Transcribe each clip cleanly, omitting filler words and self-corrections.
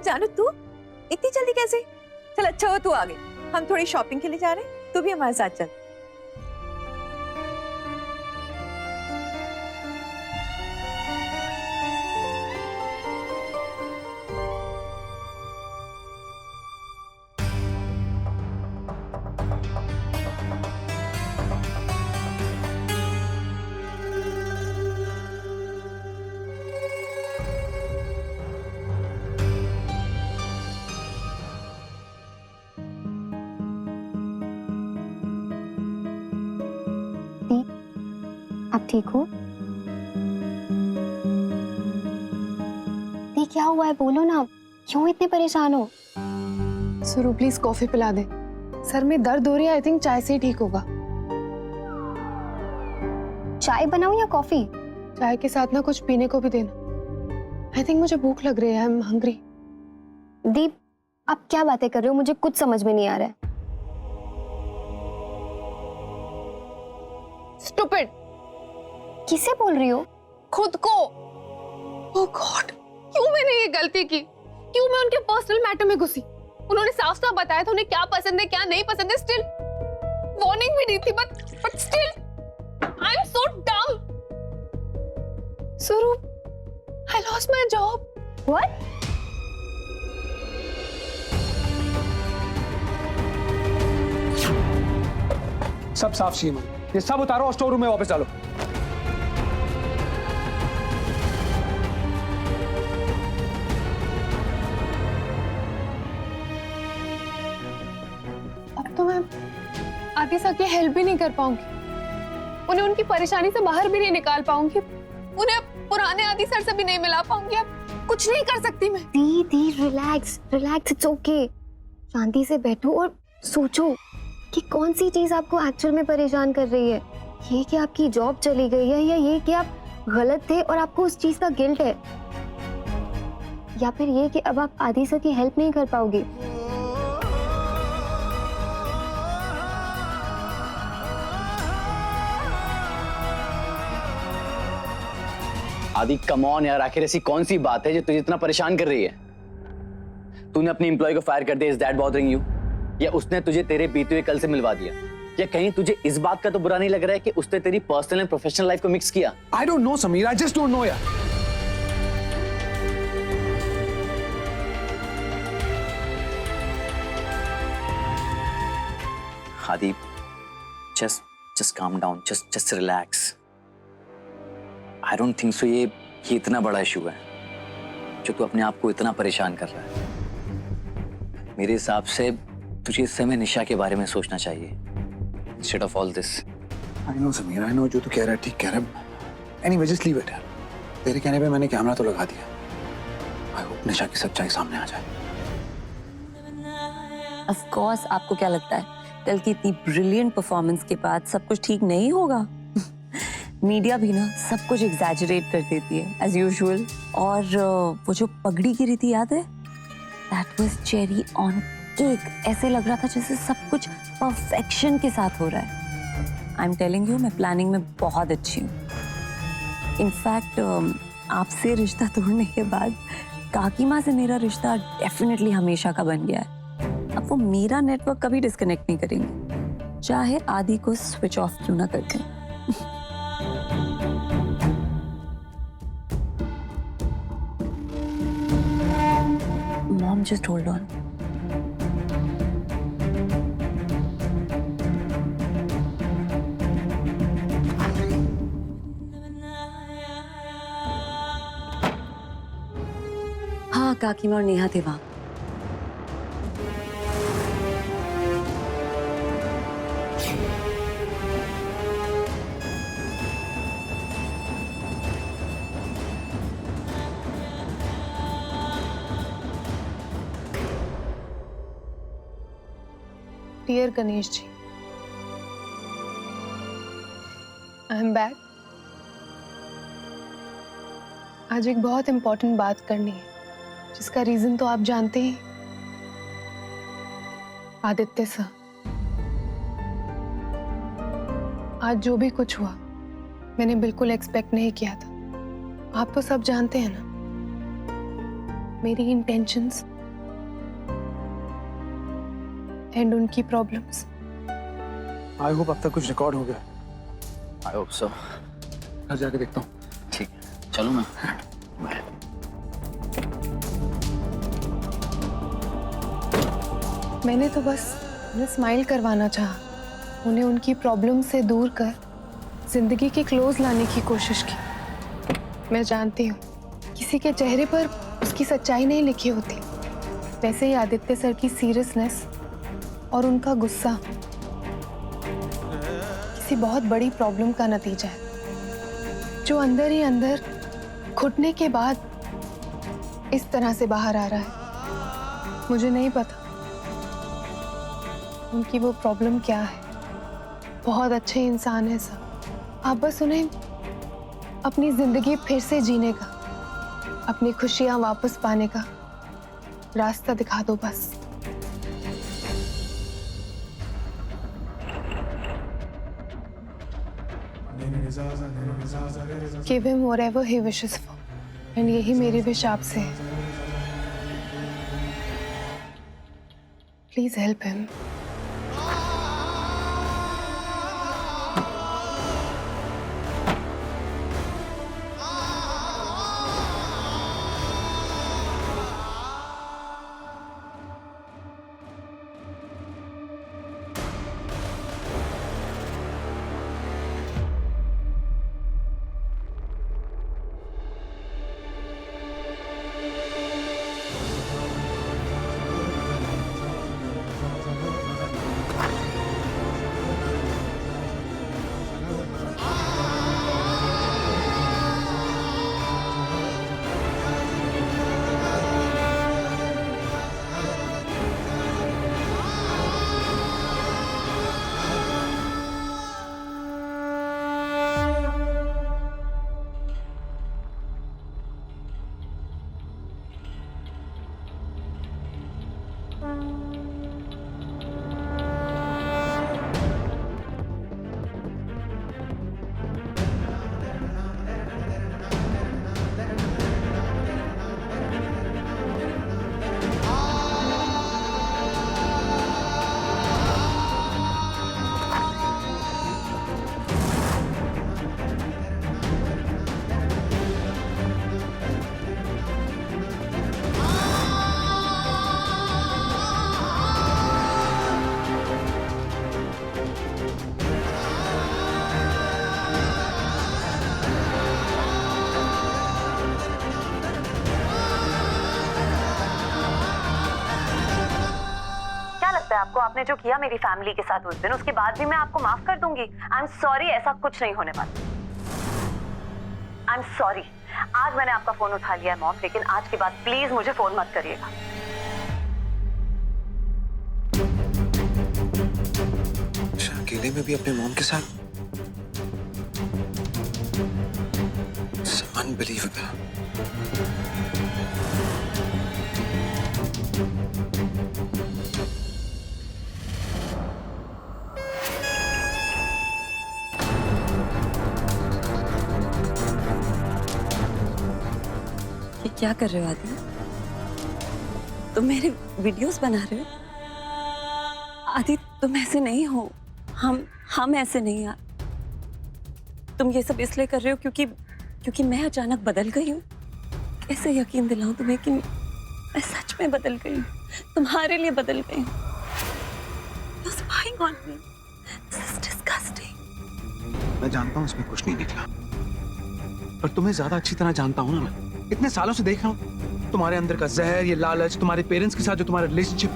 जानू तू इतनी जल्दी कैसे? चल अच्छा हो तू आ गई, हम थोड़ी शॉपिंग के लिए जा रहे हैं, तू भी हमारे साथ चल। आप ठीक हो? दी क्या हुआ है, बोलो ना, क्यों इतने परेशान हो? सुरु प्लीज कॉफी पिला दे, सर में दर्द हो रही है। आई थिंक चाय से ही ठीक होगा। चाय बनाऊं या कॉफी? चाय के साथ ना कुछ पीने को भी देना। आई थिंक मुझे भूख लग रही है, आई एम हंग्री। दीप आप क्या बातें कर रहे हो, मुझे कुछ समझ में नहीं आ रहा है। स्टूपिड। किसे बोल रही हो? खुद को। ओह गॉड, क्यों मैंने ये गलती की? क्यों मैं उनके पर्सनल मैटर में घुसी? उन्होंने साफ साफ बताया था उन्हें क्या पसंद है क्या नहीं पसंद है। स्टिल वार्निंग भी दी थी, but still I am so डम। सुरु, I lost my job. What? सब साफ सीमा, ये सब उतारो और स्टोर रूम में वापस डालो। अब तो मैं आतिशा की हेल्प भी नहीं कर पाऊंगी, उन्हें उनकी परेशानी से बाहर भी नहीं निकाल पाऊंगी, उन्हें पुराने आतिशा से भी नहीं मिला पाऊंगी। अब कुछ नहीं कर सकती मैं। दी रिलैक्स रिलैक्स, इट्स ओके। शांति से बैठो और सोचो कि कौन सी चीज आपको एक्चुअल में परेशान कर रही है। ये कि आपकी जॉब चली गई है, या ये कि आप गलत थे और आपको उस चीज का गिल्ट है, या फिर ये कि अब आप आदिशा की हेल्प नहीं कर पाओगे। आदि कम ऑन यार, आखिर ऐसी कौन सी बात है जो तुझे इतना परेशान कर रही है? तूने अपनी एम्प्लॉय को फायर कर दिया, इज दैट बॉदरिंग यू? या उसने तुझे तेरे बीते हुए कल से मिलवा दिया? या कहीं तुझे इस बात का तो बुरा नहीं लग रहा है कि उसने तेरी पर्सनल एंड प्रोफेशनल लाइफ को मिक्स किया? आई don't no Sameer, I just don't know यार। आदि just calm down, just relax. I don't think so ये इतना बड़ा इशू है जो तू अपने आप को इतना परेशान कर रहा है। मेरे हिसाब से तुझे इस समय निशा के बारे में सोचना चाहिए instead of all this. I know Sameer, I know जो तू कह रहा है ठीक कह रहा है। एनीवे जस्ट लीव इट यार। तेरे कहने पे मैंने कैमरा तो लगा दिया। आई होप निशा की सच्चाई सामने आ जाए। ऑफ कोर्स, आपको क्या लगता है कल की इतनी ब्रिलियंट परफॉर्मेंस के बाद सब कुछ ठीक नहीं होगा? मीडिया भी ना सब कुछ एग्जैजरेट कर देती है एज यूजुअल। और वो जो पगड़ी गिरी थी याद है? That was cherry on cake. ऐसे लग रहा था जैसे सब कुछ परफेक्शन के साथ हो रहा है। आई एम टेलिंग यू, मैं प्लानिंग में बहुत अच्छी हूँ। इनफैक्ट आपसे रिश्ता तोड़ने के बाद काकी माँ से मेरा रिश्ता डेफिनेटली हमेशा का बन गया है। अब वो मेरा नेटवर्क कभी डिस्कनेक्ट नहीं करेंगे, चाहे आदि को स्विच ऑफ क्यों ना कर दें। Mom just hold on. हाँ, काकी माँ और नेहा थे वहां। Dear Ganesh ji, I am back. आज एक बहुत इंपॉर्टेंट बात करनी है जिसका रीजन तो आप जानते हैं। आदित्य सर, आज जो भी कुछ हुआ मैंने बिल्कुल एक्सपेक्ट नहीं किया था। आप तो सब जानते हैं ना, मेरी इंटेंशंस एंड उनकी प्रॉब्लम्स। आई होप अब तक कुछ रिकॉर्ड हो गया। I hope so. घर जाके देखता हूँ। ठीक है, चलो मैं। बाय। मैंने तो बस उन्हें स्माइल करवाना चाहा, उन्हें उनकी प्रॉब्लम से दूर कर जिंदगी के क्लोज लाने की कोशिश की। मैं जानती हूँ किसी के चेहरे पर उसकी सच्चाई नहीं लिखी होती, वैसे ही आदित्य सर की सीरियसनेस और उनका गुस्सा किसी बहुत बड़ी प्रॉब्लम का नतीजा है, जो अंदर ही अंदर घुटने के बाद इस तरह से बाहर आ रहा है। मुझे नहीं पता उनकी वो प्रॉब्लम क्या है। बहुत अच्छे इंसान है सब, आप बस उन्हें अपनी जिंदगी फिर से जीने का, अपनी खुशियां वापस पाने का रास्ता दिखा दो बस। Give him whatever he wishes for, and यही मेरी विश आपसे है। Please help him. आपको आपने जो किया मेरी फैमिली के साथ उस दिन, उसके बाद भी मैं आपको माफ कर दूंगी। आई एम सॉरी, ऐसा कुछ नहीं होने वाला। I am sorry. आज मैंने आपका फोन उठा लिया है मॉम, लेकिन आज के बाद प्लीज मुझे फोन मत करिएगा। अकेले में भी अपने मॉम के साथ? अनबिलीवेबल। क्या कर रहे हो आदि? तुम मेरे वीडियोस बना रहे हो? आदि तुम ऐसे नहीं हो, हम ऐसे नहीं यार। तुम ये सब इसलिए कर रहे हो क्योंकि मैं अचानक बदल गई हूँ। कैसे यकीन दिलाऊं तुम्हें कि मैं सच में बदल गई हूँ, तुम्हारे लिए बदल गई हूँ। You're spying on me. This is disgusting. मैं जानता हूँ इसमें कुछ नहीं निकला, पर तुम्हें ज्यादा अच्छी तरह जानता हूँ ना मैं। इतने सालों से देख रहा हूँ तुम्हारे अंदर का जहर, ये लालच, तुम्हारे पेरेंट्स के साथ जो तुम्हारा रिलेशनशिप।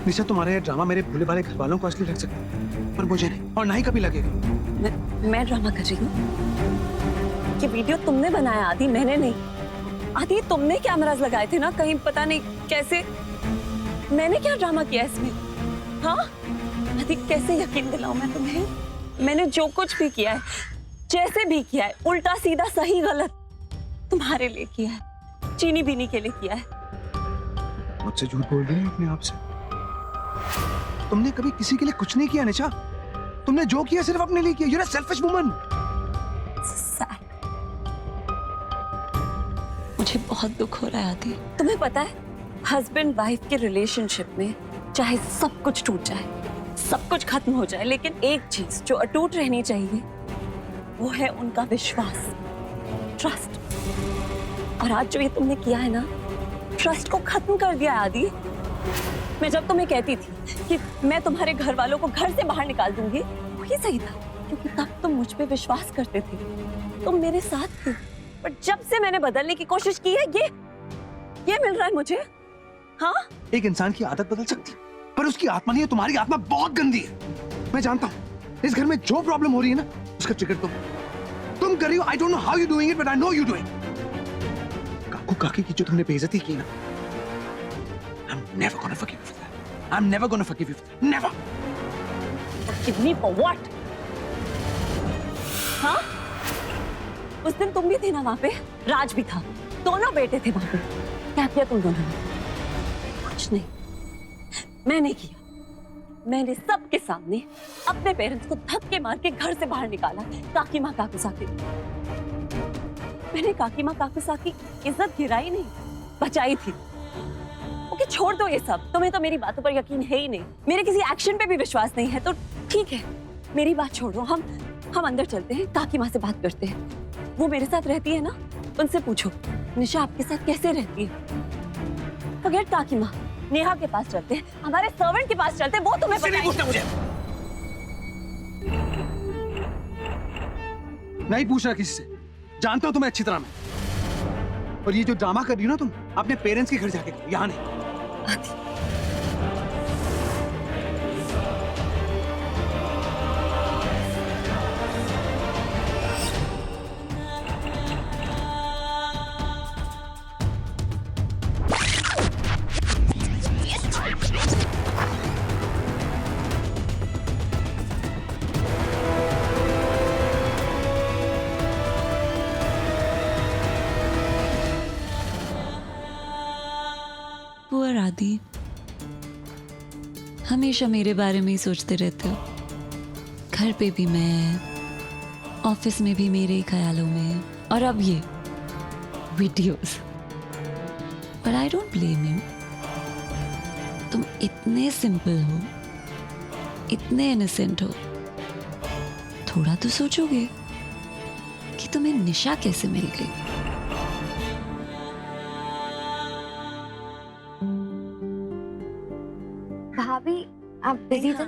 निशा, तुम्हारा ये ड्रामा मेरे भोले भाले घर वालों को असली लग सकता है, पर मुझे नहीं, और ना ही कभी लगेगा। मैं ड्रामा कर रही हूँ? ये वीडियो तुमने बनाया आदि, मैंने नहीं। आदि तुमने कैमरास लगाए थे ना कहीं, पता नहीं कैसे। मैंने क्या ड्रामा किया इसमें? हाँ आदि, कैसे यकीन दिलाऊं मैं तुम्हें? मैंने जो कुछ भी किया है, जैसे भी किया है, उल्टा सीधा सही गलत, तुम्हारे लिए किया है, चीनी बीनी के लिए किया है। मुझसे झूठ बोल रही है अपने आप से। तुमने कभी किसी के लिए कुछ नहीं किया निशा। तुमने जो किया सिर्फ अपने लिए किया। You're a selfish woman. मुझे बहुत दुख हो रहा है आदि। तुम्हें पता है, हस्बैंड वाइफ के रिलेशनशिप में चाहे सब कुछ टूट जाए, सब कुछ खत्म हो जाए, लेकिन एक चीज जो अटूट रहनी चाहिए वो है उनका विश्वास, ट्रस्ट। और आज जो ये तुमने किया है ना, ट्रस्ट को खत्म कर दिया है आदि। मैं जब तुम्हें कहती थी कि मैं तुम्हारे घर वालों को घर से बाहर निकाल दूंगी, वही सही था, क्योंकि तब तुम मुझ पे विश्वास करते थे, तुम मेरे साथ थे। पर जब से मैंने बदलने की कोशिश की है, ये मिल रहा है मुझे। हाँ, एक इंसान की आदत बदल सकती है, पर उसकी आत्मा नहीं है। तुम्हारी आत्मा बहुत गंदी है। मैं जानता हूँ इस घर में जो प्रॉब्लम हो रही है ना, उसका ट्रिगर तुम कर रही हो। I don't know how you doing it, but I know you doing. काकू काकी की जो तुमने बेइज्जती की ना, I'm never gonna forgive you for that. I'm never gonna forgive you for that. Never. Forgive me for what? हाँ? उस दिन तुम भी थे ना वहाँ पे, राज भी था, दोनों बेटे थे वहाँ पे। क्या किया तुम दोनों ने? कुछ नहीं, मैंने किया। मैंने सबके सामने अपने पेरेंट्स को धक्के मार के घर से बाहर निकाला। काकी माँ काकुसाकी, मैंने काकी माँ काकुसाकी की इज्जत गिराई नहीं, बचाई थी। ओके, छोड़ दो ये सब। तुम्हें तो मेरी बातों पर यकीन है ही नहीं, मेरे किसी एक्शन पे भी विश्वास नहीं है, तो ठीक है, मेरी बात छोड़ो। हम अंदर चलते हैं, काकी माँ से बात करते हैं। वो मेरे साथ रहती है ना, उनसे पूछो निशा आपके साथ कैसे रहती है। फॉरगेट काकी माँ, नेहा के पास चलते हैं, हमारे सर्वेंट के पास चलते हैं, वो तुम्हें नहीं पूछना मुझे। नहीं पूछना किसी से। जानता हूं तुम्हें अच्छी तरह मैं। और ये जो ड्रामा कर रही हो ना तुम, अपने पेरेंट्स के घर जाके करो, यहाँ नहीं। पुअर आदि, हमेशा मेरे बारे में ही सोचते रहते हो। घर पे भी मैं, ऑफिस में भी मेरे ही ख्यालों में, और अब ये videos. But I don't blame you. तुम इतने सिंपल हो, इतने इनोसेंट हो, थोड़ा तो सोचोगे कि तुम्हें निशा कैसे मिल गई। भाभी, आप बिजी तो?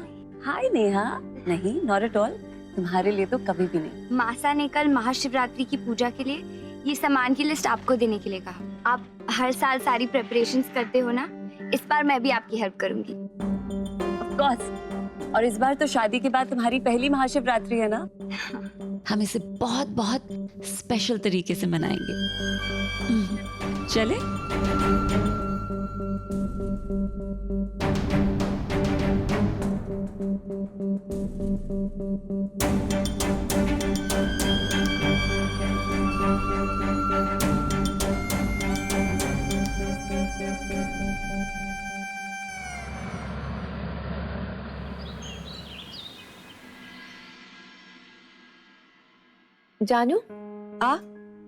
हाय नेहा। नहीं, नॉट एट ऑल। तुम्हारे लिए तो कभी भी नहीं। मासा ने कल महाशिवरात्रि की पूजा के लिए ये सामान की लिस्ट आपको देने के लिए कहा। आप हर साल सारी प्रिपरेशंस करते हो ना, इस बार मैं भी आपकी हेल्प करूंगी। Of course. और इस बार तो शादी के बाद तुम्हारी पहली महाशिवरात्रि है ना। हम इसे बहुत बहुत स्पेशल तरीके से मनाएंगे। चले? जानू, आ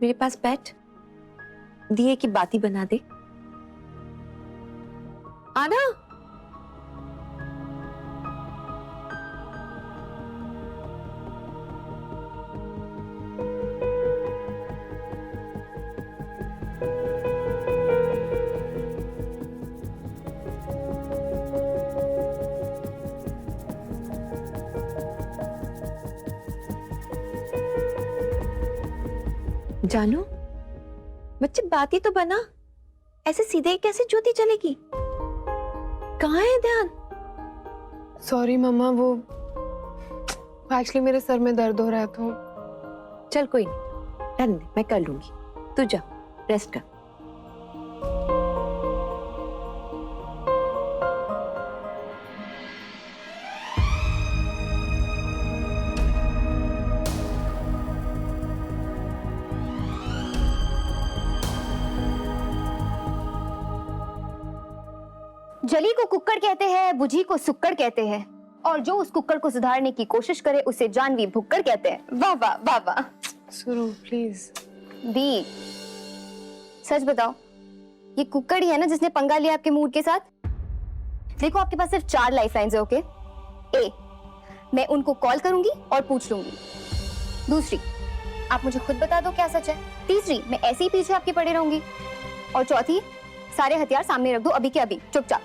मेरे पास बैठ, दिए की बाती बना दे। आना। जानू, बच्चे बात ही तो बना, ऐसे सीधे ही कैसे ज्योति चलेगी? कहाँ है ध्यान? सॉरी मम्मा, वो एक्चुअली मेरे सर में दर्द हो रहा है तो। चल कोई नहीं, रहने दे, मैं कर लूंगी। तू जा, रेस्ट कर। जली को कुक्कड़ कहते हैं, बुझी को सुक्कड़ कहते हैं, और जो उस कुक्कड़ को सुधारने की कोशिश करे उसे जानवी भुक्कड़ कहते हैं। वाह वाह वाह वाह। सुनो प्लीज। दी, सच बताओ, ये कुक्कड़ ही है ना जिसने पंगा लिया आपके मूड के साथ? देखो आपके पास सिर्फ 4 लाइफलाइंस है, ओके? ए, मैं उनको कॉल करूंगी और पूछ लूंगी। दूसरी, आप मुझे खुद बता दो क्या सच है। तीसरी, मैं ऐसे ही पीछे आपके पड़े रहूंगी। और चौथी, सारे हथियार सामने रख दो अभी के अभी, चुपचाप।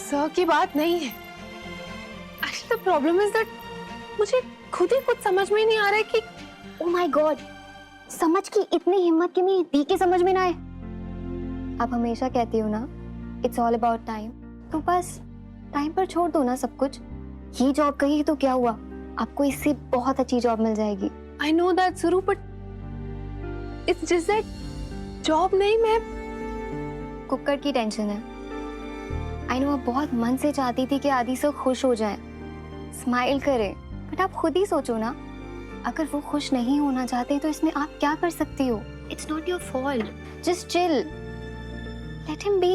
सर की बात नहीं है। Actually the problem is that मुझे खुद ही कुछ समझ में नहीं आ रहा है कि ओ माय गॉड, समझ की इतनी हिम्मत की नहीं दी के समझ में ना आए। आप हमेशा कहती हो ना, इट्स ऑल अबाउट टाइम, तो बस टाइम पर छोड़ दो ना सब कुछ। ये जॉब गई तो क्या हुआ, आपको इससे बहुत अच्छी जॉब मिल जाएगी। आई नो दैट सुरू, but it's just that job नहीं, मैं कुकर की टेंशन है। आई नो आप बहुत मन से चाहती थी कि आदि से खुश हो जाए, स्माइल करे, बट आप खुद ही सोचो ना, अगर वो खुश नहीं होना चाहते तो इसमें आप क्या कर सकती हो? It's not your fault, just chill, let him B.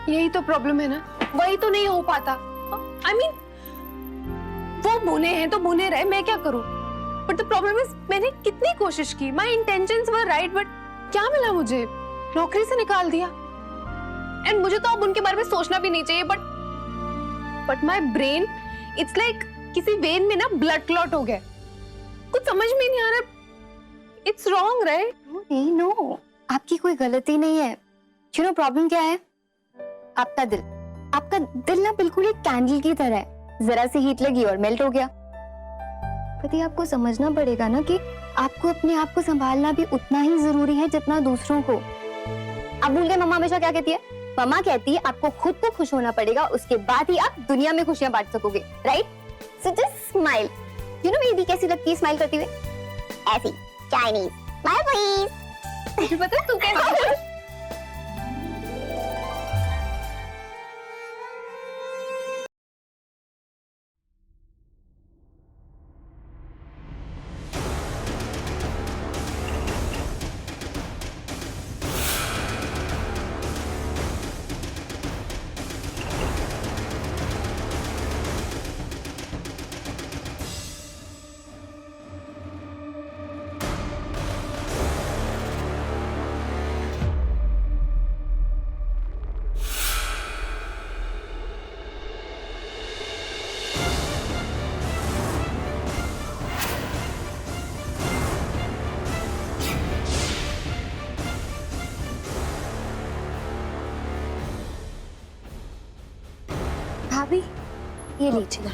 यही तो प्रॉब्लम है ना, वही तो नहीं हो पाता। आई मीन वो बुने हैं तो बुने रहे, मैं क्या करूं? बट द प्रॉब्लम इज मैंने कितनी कोशिश की, my intentions were right, but क्या मिला मुझे? नौकरी से निकाल दिया। एंड मुझे तो अब उनके बारे में सोचना भी नहीं चाहिए, but my brain, it's like किसी वेन में ना ब्लड क्लॉट हो गया। कुछ समझ में नहीं आ रहा। It's wrong, right? नहीं, नो, आपकी कोई गलती नहीं है। यू नो प्रॉब्लम क्या है? आपका दिल। आपका दिल ना बिल्कुल एक कैंडल की तरह है, जरा सी हीट लगी और मेल्ट हो गया। पति आपको समझना पड़ेगा ना कि आपको अपने आप को संभालना भी उतना ही जरूरी है जितना दूसरों को। अब भूल गए मम्मा हमेशा क्या कहती है? मम्मा कहती है आपको खुद को खुश होना पड़ेगा, उसके बाद ही आप दुनिया में खुशियां बांट सकोगे, right? So just smile. You know baby कैसी लगती है स्माइल करते हुए? ऐसी, चाइनीज स्माइल प्लीज। पता है तू कैसे भाभी ये लीजिए।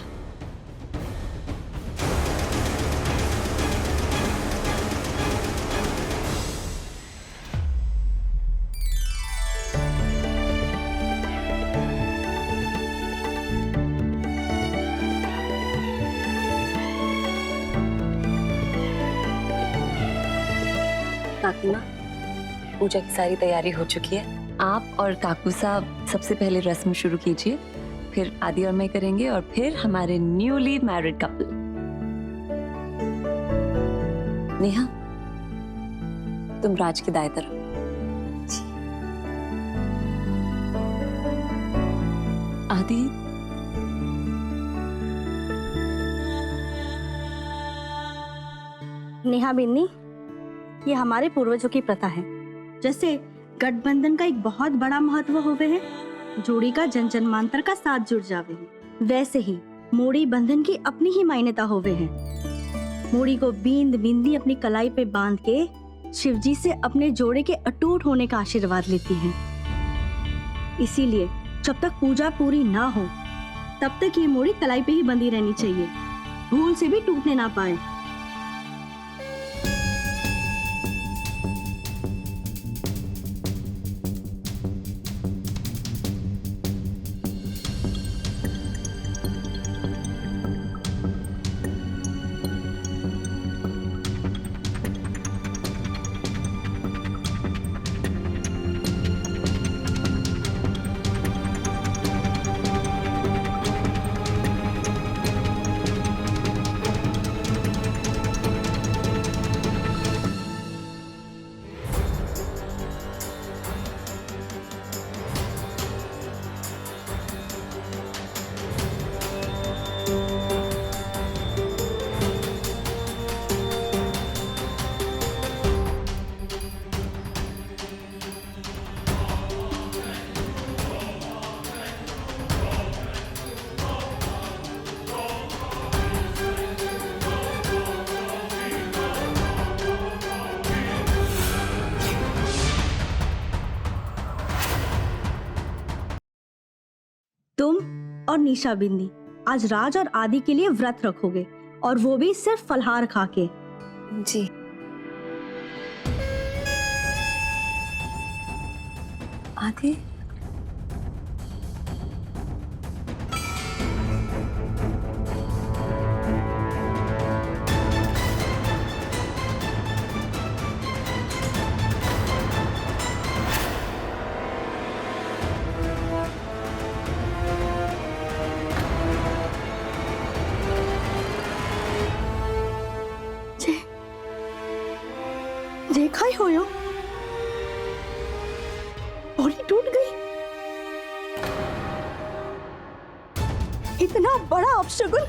काकी माँ, पूजा की सारी तैयारी हो चुकी है। आप और काकू साहब सबसे पहले रस्म शुरू कीजिए, फिर आदि और मैं करेंगे, और फिर हमारे न्यूली मैरिड कपल। नेहा, तुम राज के दाएं तरफ। आदि, नेहा बिन्नी, ये हमारे पूर्वजों की प्रथा है। जैसे गठबंधन का एक बहुत बड़ा महत्व होवे है, जोड़ी का जन जन्मांतर का साथ जुड़ जावे है, वैसे ही मोड़ी बंधन की अपनी ही मान्यता होवे है। मोड़ी को बींद बिंदी अपनी कलाई पे बांध के शिवजी से अपने जोड़े के अटूट होने का आशीर्वाद लेती हैं। इसीलिए जब तक पूजा पूरी ना हो तब तक ये मोड़ी कलाई पे ही बंधी रहनी चाहिए, भूल से भी टूटने ना पाए। तुम और निशा बिंदी आज राज और आदि के लिए व्रत रखोगे, और वो भी सिर्फ फलहार खा के। जी। आदि, देखा ही हो बॉडी टूट गई। इतना बड़ा अपशगुन